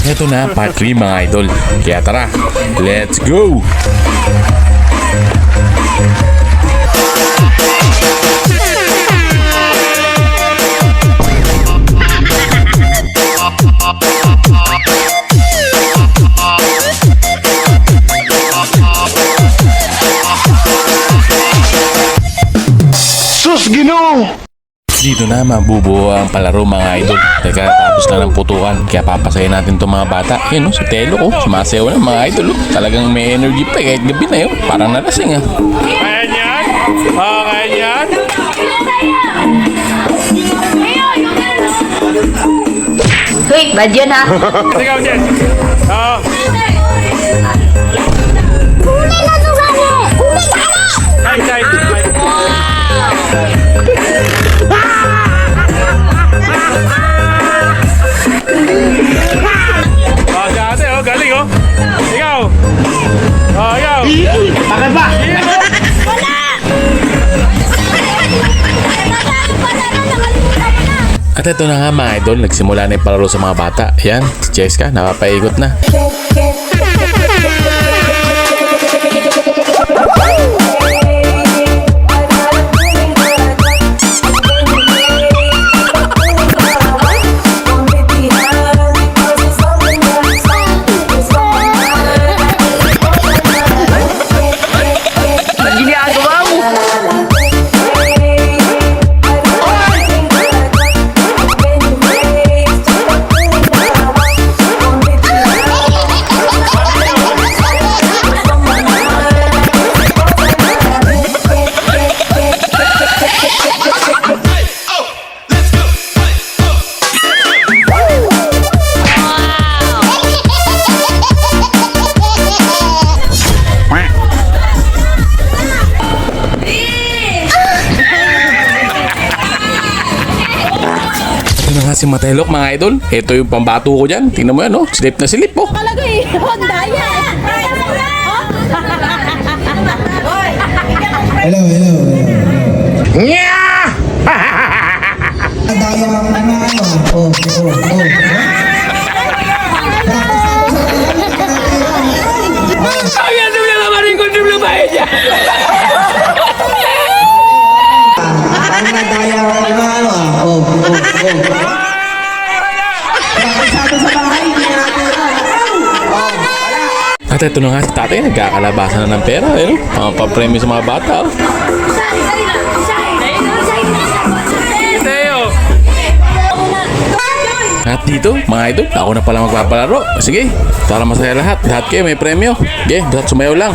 Ito na part 3 mga idol. Kaya tara, let's go! Sus, Ginoo! Dito na mabubuo ang palaro mga idol. Teka, tapos na ng putukan. Kaya papasayin natin itong mga bata. Yun no, si Telo ko. Sumasayaw na mga idol. Talagang may energy pa kahit gabi na yun. Parang nalasing ah. Kaya niyan? Kaya niyan? Wait, bad yun ha? Ikaw, Jen. Oo. Ay, ay, ay. Oh, si ate, oh, galing, oh. Ikaw. Oh, ikaw. Bakit ba? At ito na nga mga idol. Nagsimula na yung palaro sa mga bata. Yan, si Jessica napapaikot na. Ito na nga si Matelok mga idol. Ito yung pambato ko dyan. Tingnan mo yan, oh. Slip na slip, oh. Talaga eh, Honda yan. Hello, hello, hello. Nya! Tayo ang ano. Oh. Kaya nyo na naman rin kung nyo ba niya. Ano tayo ang ano. Oh. Sabi sa bahay, hindi natin. At ito na nga si tatay. Nagkakalabasan na ng pera, eh. Mga papremyo sa mga bata, oh. Teo. At dito, mga idol, ako na pala magpapalaro. Sige, para masaya lahat. Lahat kayo may premyo. Okay, lahat sumayaw lang.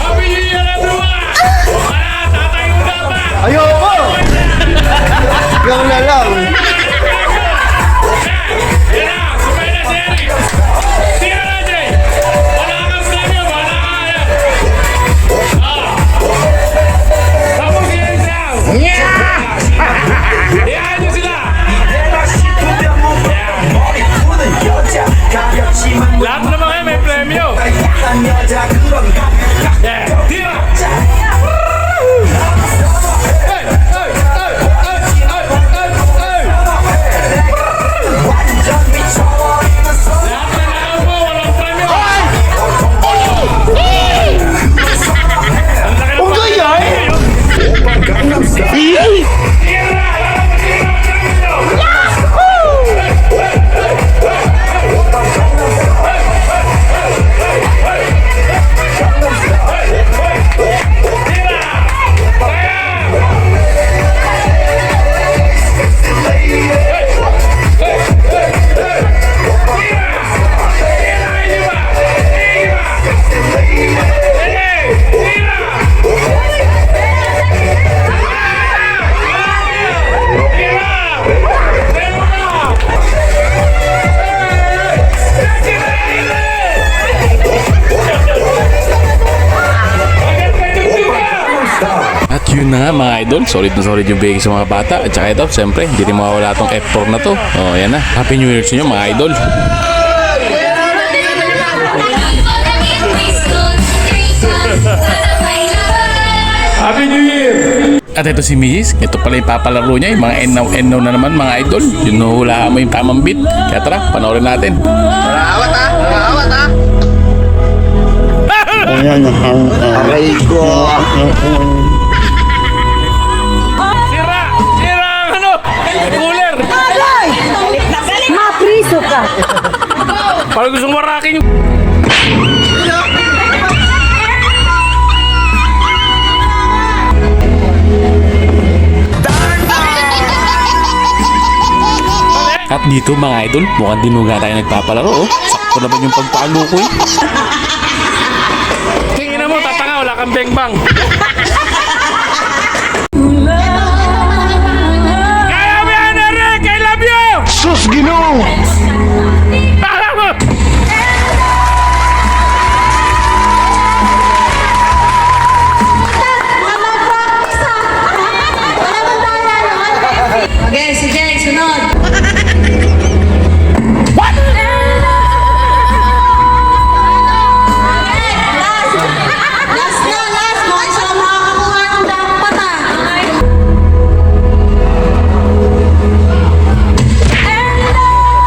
Happy New Year, everyone! Tatay mo dapat! Ayoko! Ikaw na lang. Yan na! Sabay na si Eric! Tingnan natin! Wala kang premyo! Wala ka! Ayan! Tapos si Eric lang! Nya! Iyahan nyo sila! Lahat naman kayo may premyo! Yeah! Tira! Hey! Lahat na nakaupo, walang premyo! Ang laki ng Unggoy yan! Tira! At yun na nga mga idol, solid na solid yung bigay sa mga bata. At saka ito, siyempre, hindi rin mawawala tong F4 na to. Oh, yan na. Happy New Year sa inyo mga idol. Happy New Year! At ito si Mrs. Ito pala yung papalaro niya. Yung mga ennaw na naman mga idol. Yun hulaan mo yung tamang beat. Kaya tara, panoorin natin. Aray ko. Sira ang ano, cooler. Mapriso ka. Parang gustong warakin yung... At dito mga idol, mukhang dinuga tayo nagpapalaro. Oh. Sakto naman yung pagpalo ko eh. Tingin mo, tatanga, wala kang beng-bang. Kaya mo yan, Eric! I love you! Sus Ginoo. Para mo! Okay, sige, sunod. Last na. Kung isa lang makakakuha ng dapat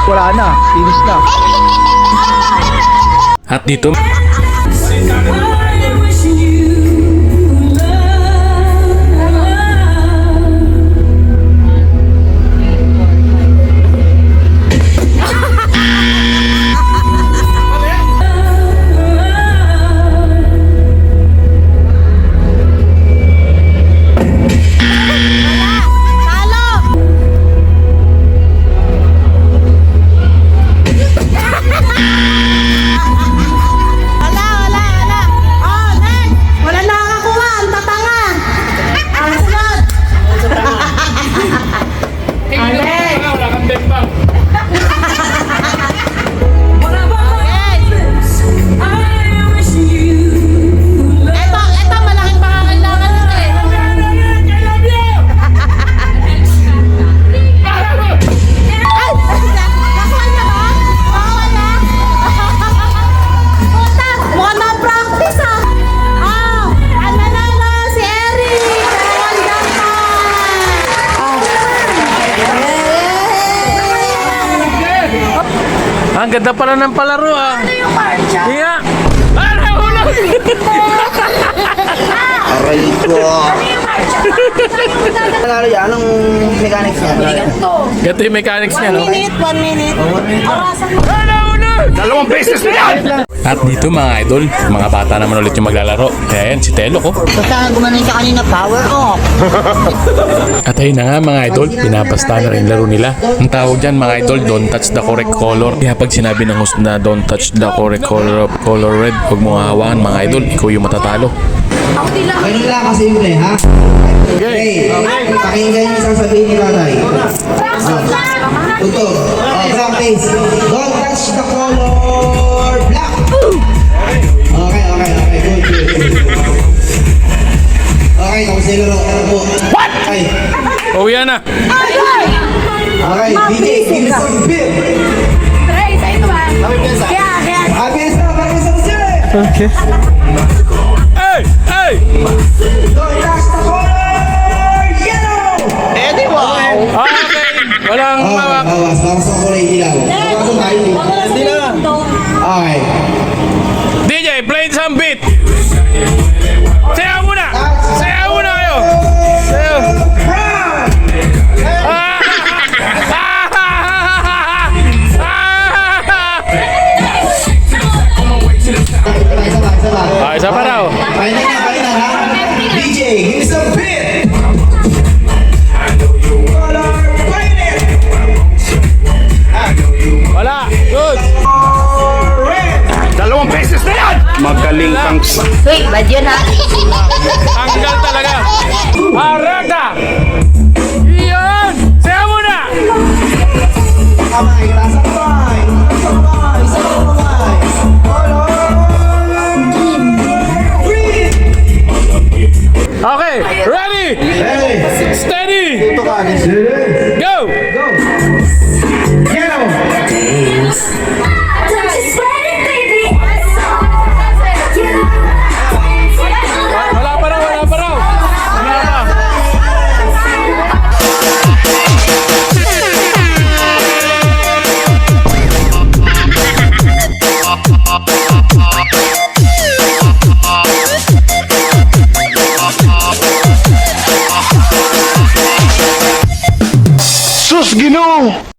Wala na. Finish na. At dito, Wala nakakakuha, ang tatanga. Ang sunod. Tingin mo, tatanga, wala kang beng-bang. Ito, malaking pangangailangan nito eh. Eric, I love you! Para mo! Ay! Nakuha niya ba? Wala. Puta, mukhang na-practice ah. Ang nanalo si Eric. Kawandang pa. Ang ganda pala ng palaro ah. Ano yung marcha? Iya. Ano ulo? Aray ko. Ano yung marcha? Nanalo yan, anong mechanics niya? ito yung mechanics niya, no? 1 minute. Orasan mo. Ano ulo? Dalawang beses na yan. At dito mga idol, mga bata naman ulit yung maglalaro. Kaya yan, si Telo ko. Basta gumanon siya kanina, power off. At ayun na nga mga idol, pinapasta na rin laro nila. Ang tawag dyan mga idol, don't touch the correct color. Kaya pag sinabi ng host na don't touch the correct color of color red, huwag mo hahawakan mga idol, ikaw yung matatalo. Ganun lang kasimple, ha? Okay. Pakinggan niyo isang sabihin ni tatay. Tutok. Practice. Don't touch the color black. Okay. Good. Okay, tapos nilaro. What? Okay. Oh, yan na. Okay, DJ, give me some beat. Try, sa ito ba? Kaya. Happy na, happy sa Okay. Hey! Don't touch the color yellow. Eh di ba? Okay. Walang mawak. Bawas sa kulay ilaw. Bawas tayo. Hindi na. Okay. DJ, play some beat. Sayaw muna kayo. Sayaw. Isa Isa pa raw. Final ha? DJ, give me some beat. Wala. Good. Dalawang beses na yan. Magaling kang... Wait, bad yun ha? Tanggal talaga. Arata. Iyon. Sayaw muna. Kamay, rasang kamay. Rasang kamay. Isang kamay. Okay. Ready. Hey. Steady. Ito ka. Go. Yellow. Wala pa raw. Wala pa. Ginoo!